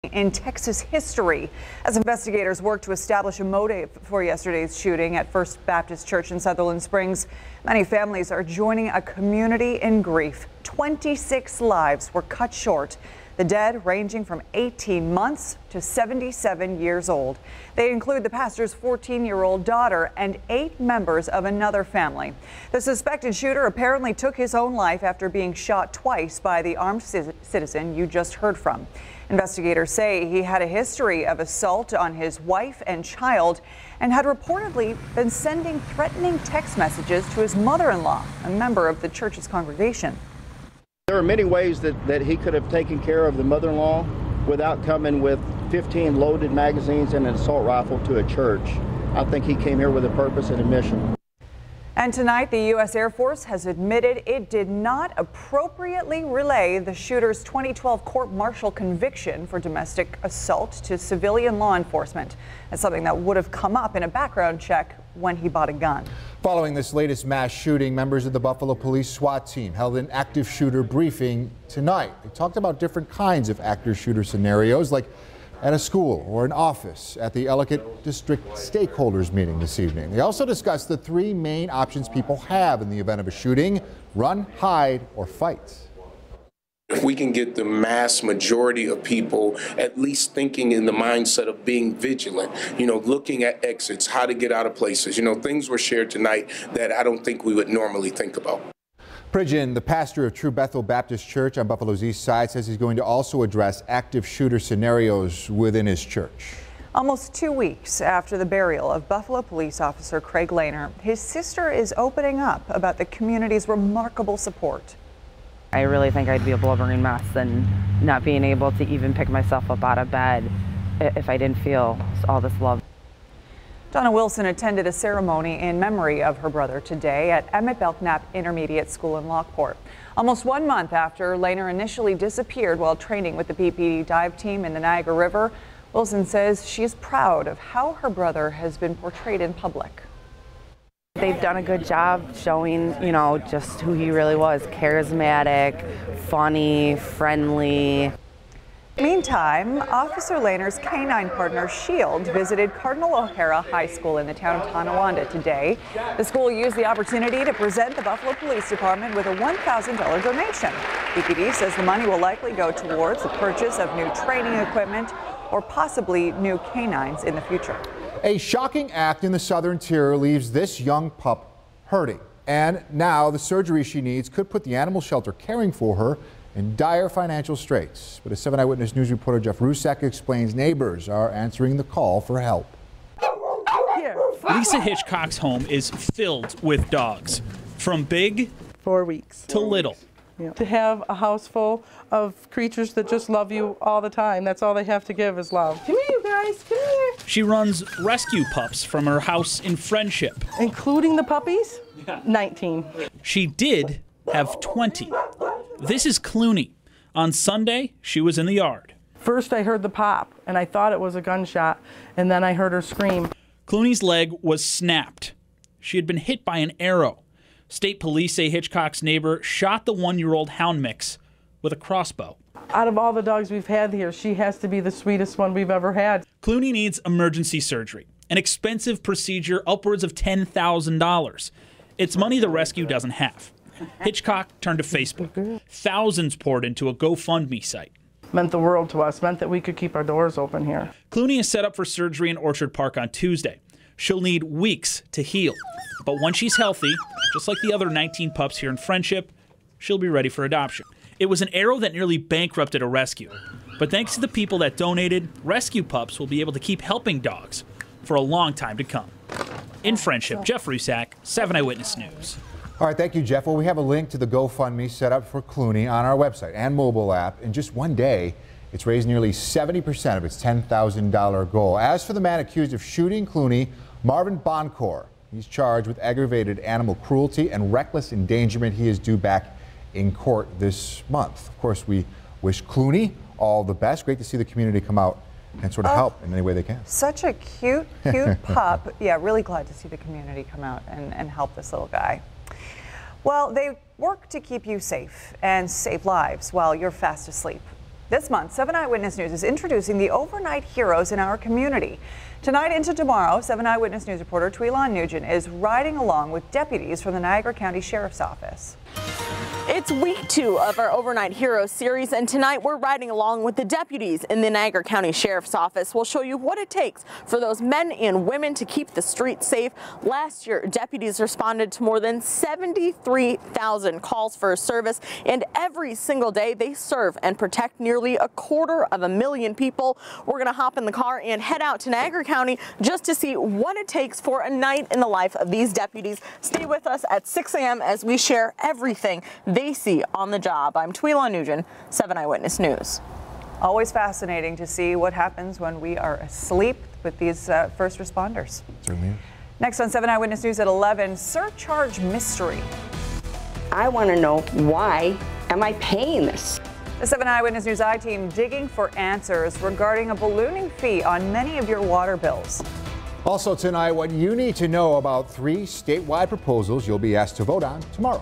in Texas history as investigators work to establish a motive for yesterday's shooting at First Baptist Church in Sutherland Springs. Many families are joining a community in grief. 26 lives were cut short, the dead ranging from 18 months to 77 years old. They include the pastor's 14-year-old daughter and 8 members of another family. The suspected shooter apparently took his own life after being shot twice by the armed citizen you just heard from. Investigators say he had a history of assault on his wife and child and had reportedly been sending threatening text messages to his mother-in-law, a member of the church's congregation. There are many ways that he could have taken care of the mother-in-law without coming with 15 loaded magazines and an assault rifle to a church. I think he came here with a purpose and a mission. And tonight, the U.S. Air Force has admitted it did not appropriately relay the shooter's 2012 court-martial conviction for domestic assault to civilian law enforcement. That's something that would have come up in a background check when he bought a gun. Following this latest mass shooting, members of the Buffalo Police SWAT team held an active shooter briefing tonight. They talked about different kinds of active shooter scenarios, like at a school or an office at the Ellicott District Stakeholders meeting this evening. They also discussed the 3 main options people have in the event of a shooting: run, hide, or fight. If we can get the mass majority of people at least thinking in the mindset of being vigilant, looking at exits, how to get out of places, things were shared tonight that I don't think we would normally think about. Pridgeon, the pastor of True Bethel Baptist Church on Buffalo's east side, says he's going to also address active shooter scenarios within his church. Almost 2 weeks after the burial of Buffalo police officer Craig Lehner, his sister is opening up about the community's remarkable support. I really think I'd be a blubbering mess and not being able to even pick myself up out of bed if I didn't feel all this love. Donna Wilson attended a ceremony in memory of her brother today at Emmett Belknap Intermediate School in Lockport. Almost 1 month after Lehner initially disappeared while training with the PPD dive team in the Niagara River, Wilson says she is proud of how her brother has been portrayed in public. They've done a good job showing, just who he really was: charismatic, funny, friendly. Meantime, Officer Lehner's canine partner, Shield, visited Cardinal O'Hara High School in the town of Tonawanda today. The school used the opportunity to present the Buffalo Police Department with a $1,000 donation. BPD says the money will likely go towards the purchase of new training equipment or possibly new canines in the future. A shocking act in the Southern Tier leaves this young pup hurting. And now the surgery she needs could put the animal shelter caring for her in dire financial straits. But as 7 Eyewitness News reporter Jeff Rusak explains, neighbors are answering the call for help. Lisa Hitchcock's home is filled with dogs, from big 4 weeks to little. Yeah. To have a house full of creatures that just love you all the time, that's all they have to give is love. Come here, you guys, come here. She runs rescue pups from her house in Friendship. Including the puppies? Yeah. 19. She did have 20. This is Clooney. On Sunday, she was in the yard. First I heard the pop, and I thought it was a gunshot, and then I heard her scream. Clooney's leg was snapped. She had been hit by an arrow. State police say Hitchcock's neighbor shot the 1-year-old hound mix with a crossbow. Out of all the dogs we've had here, she has to be the sweetest one we've ever had. Clooney needs emergency surgery, an expensive procedure upwards of $10,000. It's money the rescue doesn't have. Hitchcock turned to Facebook. Thousands poured into a GoFundMe site. Meant the world to us, meant that we could keep our doors open here. Clooney is set up for surgery in Orchard Park on Tuesday. She'll need weeks to heal. But when she's healthy, just like the other 19 pups here in Friendship, she'll be ready for adoption. It was an arrow that nearly bankrupted a rescue. But thanks to the people that donated, rescue pups will be able to keep helping dogs for a long time to come. In Friendship, Jeff Rusak, 7 Eyewitness News. All right, thank you, Jeff. Well, we have a link to the GoFundMe set up for Clooney on our website and mobile app. In just one day, it's raised nearly 70% of its $10,000 goal. As for the man accused of shooting Clooney, Marvin Boncourt, he's charged with aggravated animal cruelty and reckless endangerment. He is due back in court this month. Of course, we wish Clooney all the best. Great to see the community come out and sort of help in any way they can. Such a cute pup. Yeah, really glad to see the community come out and help this little guy. Well, they work to keep you safe and save lives while you're fast asleep. This month, 7 Eyewitness News is introducing the overnight heroes in our community. Tonight into tomorrow, 7 Eyewitness News reporter Tweelon Nugent is riding along with deputies from the Niagara County Sheriff's Office. It's week 2 of our Overnight Heroes series, and tonight we're riding along with the deputies in the Niagara County Sheriff's Office. We'll show you what it takes for those men and women to keep the streets safe. Last year, deputies responded to more than 73,000 calls for service, and every single day they serve and protect nearly 250,000 people. We're going to hop in the car and head out to Niagara County just to see what it takes for a night in the life of these deputies. Stay with us at 6 a.m. as we share everything they see on the job. I'm Tweelon Nugent, 7 Eyewitness News. Always fascinating to see what happens when we are asleep with these first responders. Certainly is. Next on 7 Eyewitness News at 11, surcharge mystery. I want to know, why am I paying this? The 7 Eyewitness News I-team digging for answers regarding a ballooning fee on many of your water bills. Also tonight, what you need to know about 3 statewide proposals you'll be asked to vote on tomorrow.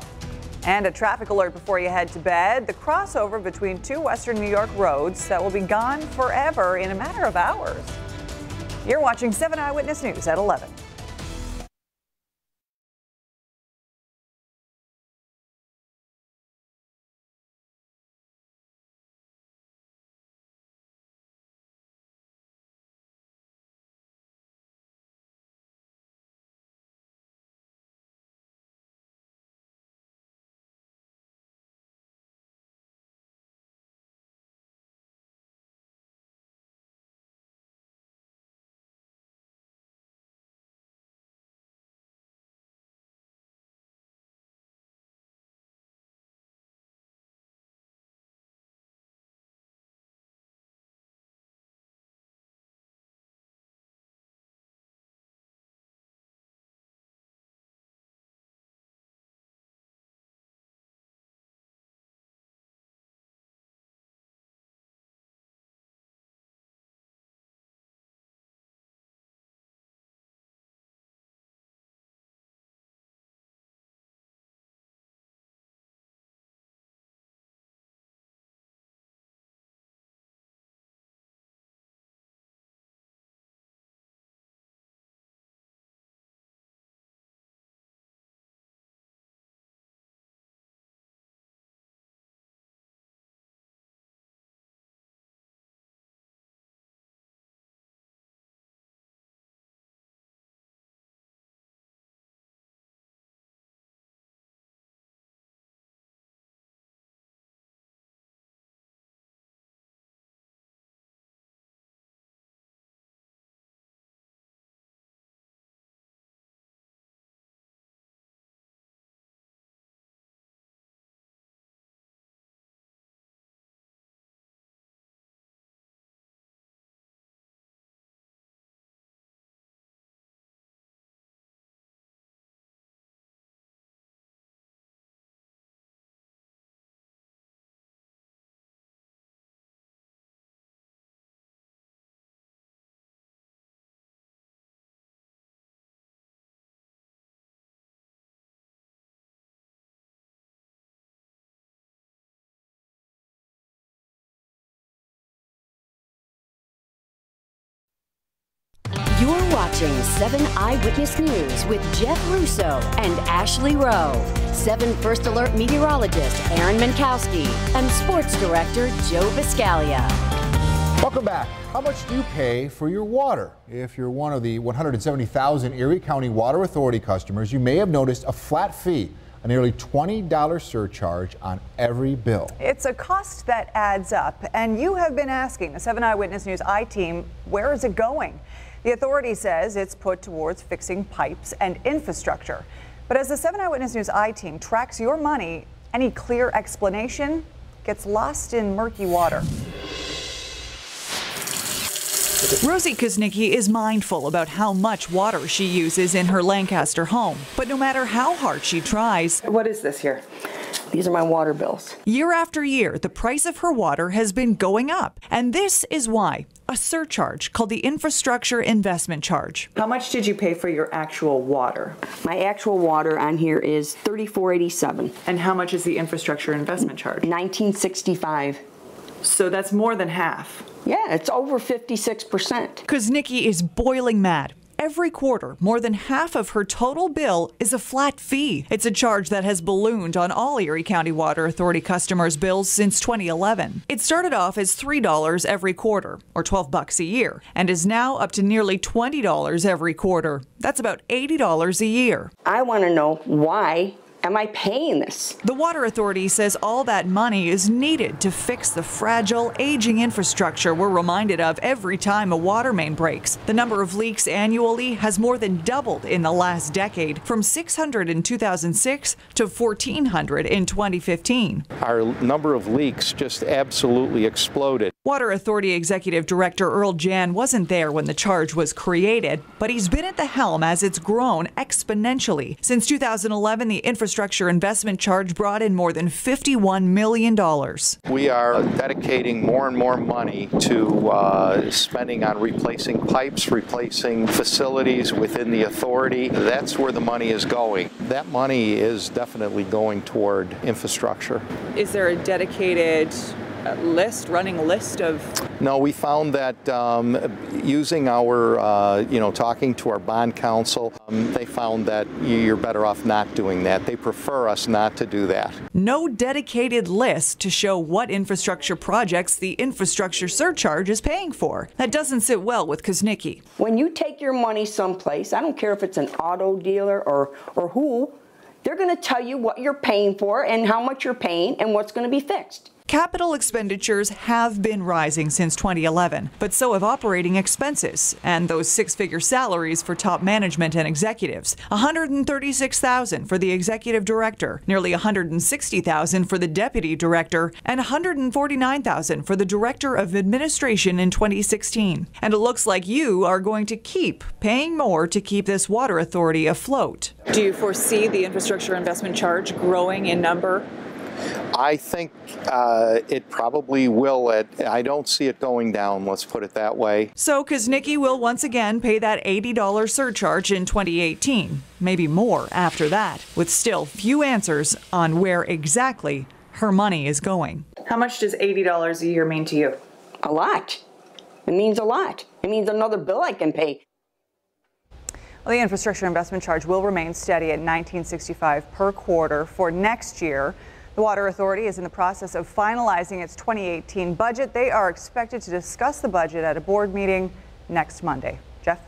And a traffic alert before you head to bed. The crossover between 2 western New York roads that will be gone forever in a matter of hours. You're watching 7 Eyewitness News at 11. You're watching 7 Eyewitness News with Jeff Russo and Ashley Rowe, 7 First Alert meteorologist Aaron Minkowski, and sports director Joe Biscaglia. Welcome back. How much do you pay for your water? If you're one of the 170,000 Erie County Water Authority customers, you may have noticed a flat fee, a nearly $20 surcharge on every bill. It's a cost that adds up, and you have been asking the 7 Eyewitness News I-team, where is it going? The authority says it's put towards fixing pipes and infrastructure. But as the 7 Eyewitness News I-team tracks your money, any clear explanation gets lost in murky water. Rosie Kuznicki is mindful about how much water she uses in her Lancaster home. But no matter how hard she tries, What is this here? These are my water bills. year after year, the price of her water has been going up. And this is why. A surcharge called the Infrastructure Investment Charge. How much did you pay for your actual water? My actual water on here is $34.87. And how much is the Infrastructure Investment Charge? $19.65. So that's more than half. Yeah, it's over 56%. Kuznicki is boiling mad. Every quarter, more than half of her total bill is a flat fee. It's a charge that has ballooned on all Erie County Water Authority customers' bills since 2011. It started off as $3 every quarter, or $12 a year, and is now up to nearly $20 every quarter. That's about $80 a year. I want to know, why am I paying this? The Water Authority says all that money is needed to fix the fragile, aging infrastructure we're reminded of every time a water main breaks. The number of leaks annually has more than doubled in the last decade, from 600 in 2006 to 1,400 in 2015. Our number of leaks just absolutely exploded. Water Authority Executive Director Earl Jan wasn't there when the charge was created, but he's been at the helm as it's grown exponentially. Since 2011, the infrastructure investment charge brought in more than $51 million. We are dedicating more and more money to spending on replacing pipes, replacing facilities within the authority. That's where the money is going. That money is definitely going toward infrastructure. Is there a dedicated running list of? No, we found that using our, talking to our bond counsel, they found that you're better off not doing that. They prefer us not to do that. No dedicated list to show what infrastructure projects the infrastructure surcharge is paying for. That doesn't sit well with Kuznicki. When you take your money someplace, I don't care if it's an auto dealer or who, they're going to tell you what you're paying for and how much you're paying and what's going to be fixed. Capital expenditures have been rising since 2011, but so have operating expenses and those six-figure salaries for top management and executives. $136,000 for the executive director, nearly $160,000 for the deputy director, and $149,000 for the director of administration in 2016. And it looks like you are going to keep paying more to keep this water authority afloat. Do you foresee the infrastructure investment charge growing in number? I think it probably will. I don't see it going down, let's put it that way. So Kuznicki will once again pay that $80 surcharge in 2018, maybe more after that, with still few answers on where exactly her money is going. How much does $80 a year mean to you? A lot. It means a lot. It means another bill I can pay. Well, the infrastructure investment charge will remain steady at $19.65 per quarter for next year. The Water Authority is in the process of finalizing its 2018 budget. They are expected to discuss the budget at a board meeting next Monday. Jeff?